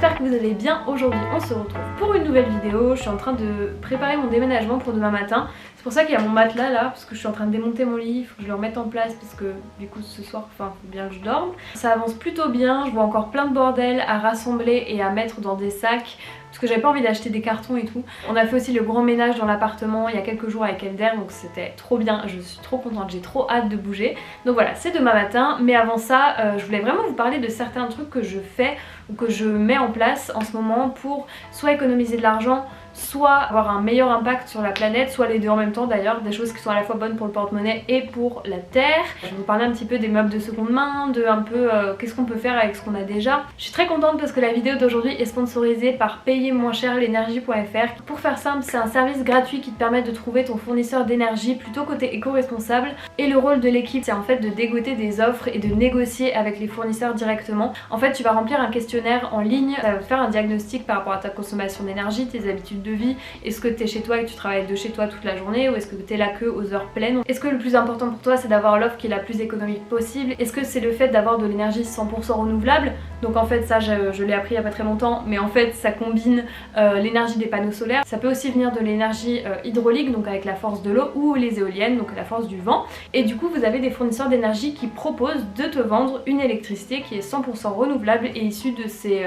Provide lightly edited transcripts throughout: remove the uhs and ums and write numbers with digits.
j'espère que vous allez bien. Aujourd'hui on se retrouve pour une nouvelle vidéo. Je suis en train de préparer mon déménagement pour demain matin. C'est pour ça qu'il y a mon matelas là, parce que je suis en train de démonter mon lit, il faut que je le remette en place parce que du coup ce soir, il faut bien que je dorme. Ça avance plutôt bien, je vois encore plein de bordel à rassembler et à mettre dans des sacs. Parce que j'avais pas envie d'acheter des cartons et tout. On a fait aussi le grand ménage dans l'appartement il y a quelques jours avec Elder, donc c'était trop bien, je suis trop contente, j'ai trop hâte de bouger. Donc voilà, c'est demain matin, mais avant ça, je voulais vraiment vous parler de certains trucs que je fais ou que je mets en place en ce moment pour soit économiser de l'argent, soit avoir un meilleur impact sur la planète, soit les deux en même temps d'ailleurs, des choses qui sont à la fois bonnes pour le porte-monnaie et pour la terre. Je vais vous parler un petit peu des meubles de seconde main, de un peu qu'est-ce qu'on peut faire avec ce qu'on a déjà. Je suis très contente parce que la vidéo d'aujourd'hui est sponsorisée par payer-moins-cher-l'énergie.fr. Pour faire simple, c'est un service gratuit qui te permet de trouver ton fournisseur d'énergie plutôt côté éco-responsable, et le rôle de l'équipe c'est en fait de dégoter des offres et de négocier avec les fournisseurs directement. En fait tu vas remplir un questionnaire en ligne, ça va te faire un diagnostic par rapport à ta consommation d'énergie, tes habitudes de vie. Est-ce que tu es chez toi et que tu travailles de chez toi toute la journée, ou est-ce que tu es là que aux heures pleines? Est-ce que le plus important pour toi c'est d'avoir l'offre qui est la plus économique possible? Est-ce que c'est le fait d'avoir de l'énergie 100% renouvelable? Donc en fait ça je l'ai appris il y a pas très longtemps, mais en fait ça combine l'énergie des panneaux solaires. Ça peut aussi venir de l'énergie hydraulique, donc avec la force de l'eau, ou les éoliennes, donc la force du vent. Et du coup vous avez des fournisseurs d'énergie qui proposent de te vendre une électricité qui est 100% renouvelable et issue de ces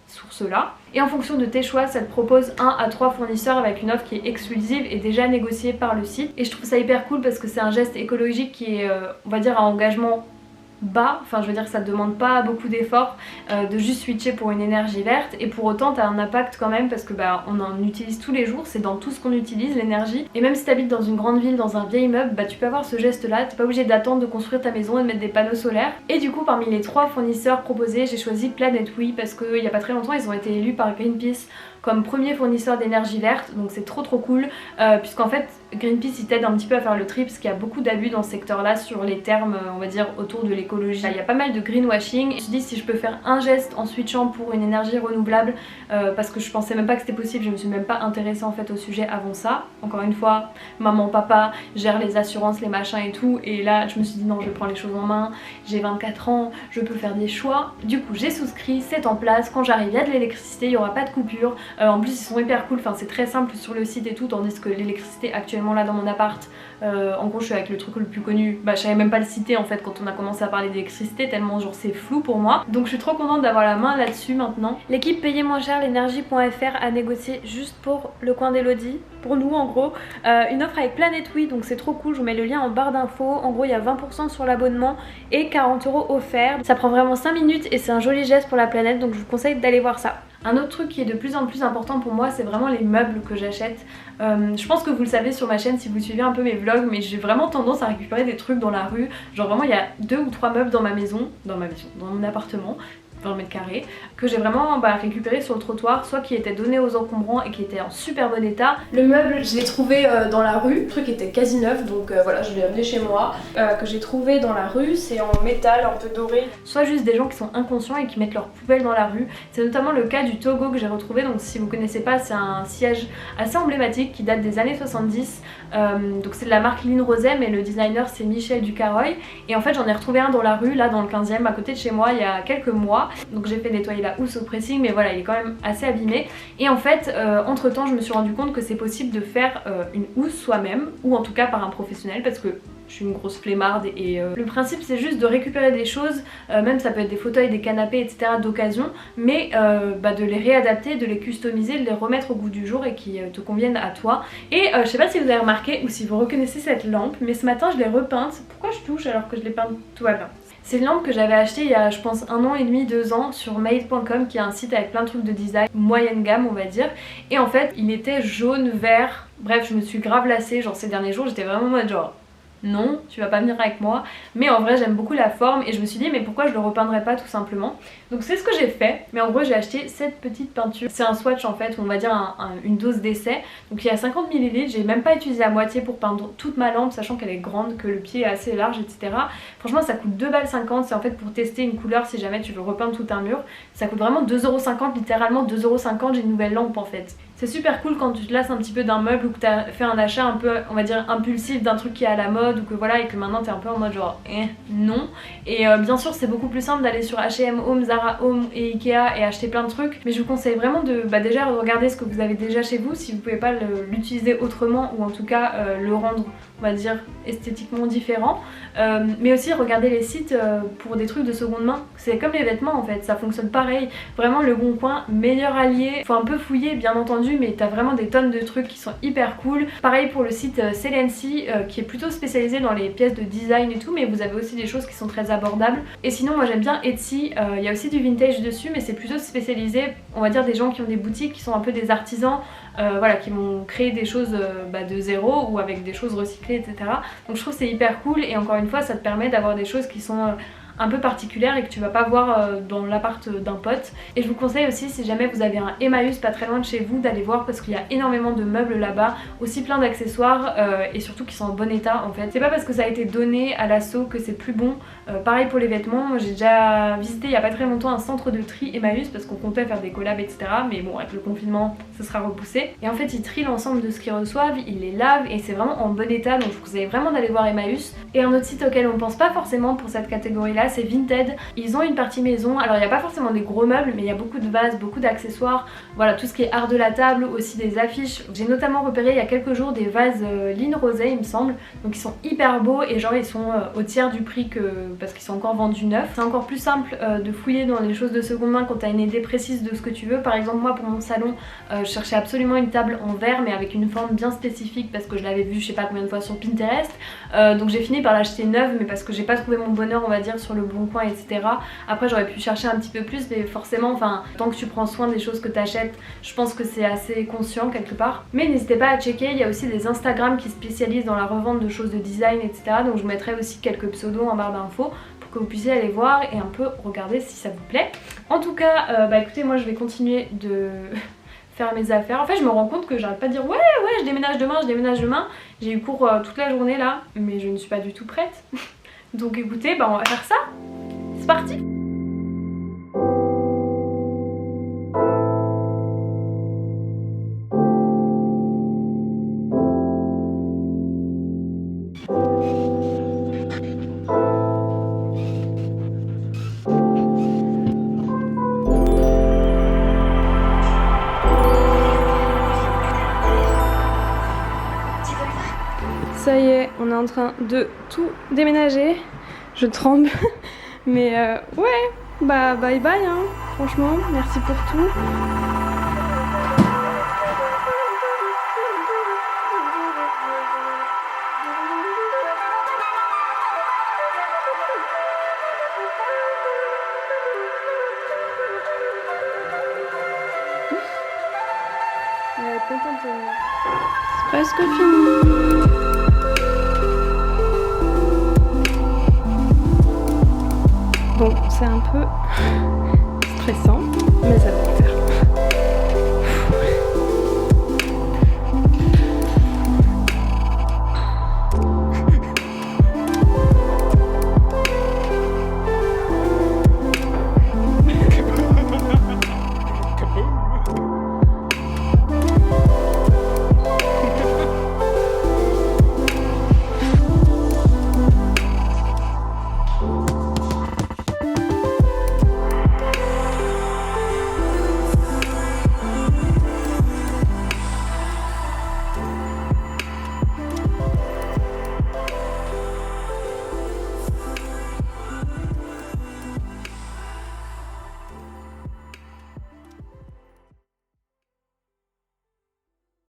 sources-là. Et en fonction de tes choix, ça te propose 1 à 3 fournisseurs avec une offre qui est exclusive et déjà négociée par le site. Et je trouve ça hyper cool parce que c'est un geste écologique qui est, on va dire, à engagement bas, enfin je veux dire que ça ne demande pas beaucoup d'efforts de juste switcher pour une énergie verte, et pour autant t'as un impact quand même parce que on en utilise tous les jours, c'est dans tout ce qu'on utilise l'énergie. Et même si t'habites dans une grande ville, dans un vieil immeuble, tu peux avoir ce geste là, t'es pas obligé d'attendre de construire ta maison et de mettre des panneaux solaires. Et du coup parmi les 3 fournisseurs proposés, j'ai choisi Planet Oui parce qu'il y a pas très longtemps ils ont été élus par Greenpeace comme premier fournisseur d'énergie verte, donc c'est trop cool, puisqu'en fait Greenpeace il t'aide un petit peu à faire le tri parce qu'il y a beaucoup d'abus dans ce secteur là sur les termes on va dire autour de l'écologie. Il y a pas mal de greenwashing. Je me suis dit si je peux faire un geste en switchant pour une énergie renouvelable, parce que je pensais même pas que c'était possible, je me suis même pas intéressée en fait au sujet avant ça. Encore une fois, maman, papa gèrent les assurances, les machins et tout, et là je me suis dit non, je prends les choses en main, j'ai 24 ans, je peux faire des choix. Du coup j'ai souscrit, c'est en place, quand j'arrive il y a de l'électricité, il y aura pas de coupure. En plus ils sont hyper cool, enfin c'est très simple sur le site et tout, tandis que l'électricité actuellement là dans mon appart, en gros je suis avec le truc le plus connu, je savais même pas le citer en fait quand on a commencé à parler d'électricité, tellement genre c'est flou pour moi. Donc je suis trop contente d'avoir la main là-dessus maintenant. L'équipe payer moins cher l'énergie.fr a négocié juste pour le coin d'Elodie, pour nous en gros, une offre avec Planet Oui, donc c'est trop cool, je vous mets le lien en barre d'infos. En gros il y a 20% sur l'abonnement et 40 € offerts. Ça prend vraiment 5 minutes et c'est un joli geste pour la planète, donc je vous conseille d'aller voir ça. Un autre truc qui est de plus en plus important pour moi, c'est vraiment les meubles que j'achète. Je pense que vous le savez sur ma chaîne si vous suivez un peu mes vlogs, mais j'ai vraiment tendance à récupérer des trucs dans la rue. Genre vraiment il y a 2 ou 3 meubles dans mon appartement, 20 mètres carrés, que j'ai vraiment récupéré sur le trottoir, soit qui étaient donnés aux encombrants et qui étaient en super bon état. Le meuble je l'ai trouvé dans la rue, le truc était quasi neuf, donc voilà, je l'ai amené chez moi, que j'ai trouvé dans la rue, c'est en métal un peu doré. Soit juste des gens qui sont inconscients et qui mettent leurs poubelles dans la rue. C'est notamment le cas du Togo que j'ai retrouvé, donc si vous connaissez pas, c'est un siège assez emblématique qui date des années 70, donc c'est de la marque Lynn Roset, mais le designer c'est Michel Ducarroy, et en fait j'en ai retrouvé un dans la rue, là dans le 15e à côté de chez moi il y a quelques mois. Donc j'ai fait nettoyer la housse au pressing, mais voilà il est quand même assez abîmé. Et en fait entre temps je me suis rendu compte que c'est possible de faire une housse soi-même, ou en tout cas par un professionnel, parce que je suis une grosse flemmarde et le principe c'est juste de récupérer des choses, même ça peut être des fauteuils, des canapés etc d'occasion, mais de les réadapter, de les customiser, de les remettre au goût du jour et qui te conviennent à toi. Et je sais pas si vous avez remarqué ou si vous reconnaissez cette lampe, mais ce matin je l'ai repeinte. Pourquoi je touche alors que je l'ai peinte? Tout va bien. C'est une lampe que j'avais achetée il y a je pense 1 an et demi, 2 ans sur made.com, qui est un site avec plein de trucs de design moyenne gamme on va dire. Et en fait il était jaune, vert, bref je me suis grave lassée, genre ces derniers jours j'étais vraiment en mode genre non, tu vas pas venir avec moi. Mais en vrai j'aime beaucoup la forme et je me suis dit mais pourquoi je le repeindrais pas tout simplement. Donc c'est ce que j'ai fait, mais en gros j'ai acheté cette petite peinture. C'est un swatch en fait, on va dire une dose d'essai. Donc il y a 50 ml, j'ai même pas utilisé la moitié pour peindre toute ma lampe, sachant qu'elle est grande, que le pied est assez large etc. Franchement ça coûte 2,50 $, c'est en fait pour tester une couleur si jamais tu veux repeindre tout un mur. Ça coûte vraiment 2,50 €, littéralement 2,50 €, j'ai une nouvelle lampe en fait. C'est super cool quand tu te lasses un petit peu d'un meuble ou que tu as fait un achat un peu, on va dire, impulsif d'un truc qui est à la mode ou que voilà, et que maintenant tu es un peu en mode genre non. Et bien sûr c'est beaucoup plus simple d'aller sur H&M Home, Zara Home et Ikea et acheter plein de trucs, mais je vous conseille vraiment de déjà regarder ce que vous avez déjà chez vous si vous pouvez pas l'utiliser autrement, ou en tout cas le rendre, on va dire, esthétiquement différent. Mais aussi regarder les sites pour des trucs de seconde main. C'est comme les vêtements en fait, ça fonctionne pareil. Vraiment le Bon Coin, meilleur allié. Faut un peu fouiller bien entendu, mais t'as vraiment des tonnes de trucs qui sont hyper cool. Pareil pour le site Celency qui est plutôt spécialisé dans les pièces de design et tout, mais vous avez aussi des choses qui sont très abordables. Et sinon moi j'aime bien Etsy, il y a aussi du vintage dessus, mais c'est plutôt spécialisé, on va dire, des gens qui ont des boutiques, qui sont un peu des artisans, voilà, qui vont créer des choses de zéro ou avec des choses recyclées, etc. Donc je trouve que c'est hyper cool, et encore une fois ça te permet d'avoir des choses qui sont un peu particulières et que tu vas pas voir dans l'appart d'un pote. Et je vous conseille aussi, si jamais vous avez un Emmaüs pas très loin de chez vous, d'aller voir, parce qu'il y a énormément de meubles là-bas, aussi plein d'accessoires et surtout qui sont en bon état en fait. C'est pas parce que ça a été donné à l'assaut que c'est plus bon. Pareil pour les vêtements, moi j'ai déjà visité il y a pas très longtemps un centre de tri Emmaüs parce qu'on comptait faire des collabs, etc. Mais bon, avec le confinement ça sera repoussé. Et en fait ils trient l'ensemble de ce qu'ils reçoivent, ils les lavent et c'est vraiment en bon état, donc je vous conseille vraiment d'aller voir Emmaüs. Et un autre site auquel on pense pas forcément pour cette catégorie là, c'est Vinted. Ils ont une partie maison, alors il n'y a pas forcément des gros meubles, mais il y a beaucoup de vases, beaucoup d'accessoires, voilà, tout ce qui est art de la table, aussi des affiches. J'ai notamment repéré il y a quelques jours des vases Line Rosé il me semble, donc ils sont hyper beaux et genre ils sont au tiers du prix parce qu'ils sont encore vendus neufs. C'est encore plus simple de fouiller dans les choses de seconde main quand tu as une idée précise de ce que tu veux. Par exemple moi pour mon salon je cherchais absolument une table en verre mais avec une forme bien spécifique parce que je l'avais vue je sais pas combien de fois sur Pinterest, donc j'ai fini par l'acheter neuve, mais parce que j'ai pas trouvé mon bonheur on va dire sur le Bon Coin, etc. Après j'aurais pu chercher un petit peu plus, mais forcément enfin tant que tu prends soin des choses que tu achètes, je pense que c'est assez conscient quelque part. Mais n'hésitez pas à checker, il y a aussi des Instagram qui spécialisent dans la revente de choses de design, etc. Donc je mettrai aussi quelques pseudos en barre d'infos pour que vous puissiez aller voir et un peu regarder si ça vous plaît. En tout cas écoutez, moi je vais continuer de faire mes affaires. En fait je me rends compte que j'arrête pas de dire ouais je déménage demain, je déménage demain. J'ai eu cours toute la journée là, mais je ne suis pas du tout prête. Donc écoutez, on va faire ça. C'est parti. Ça y est, on est en train de tout déménager. Je tremble. Mais ouais, bye bye hein. Franchement, merci pour tout. Elle est contente de moi. C'est presque fini. Bon, c'est un peu stressant, mais ça va.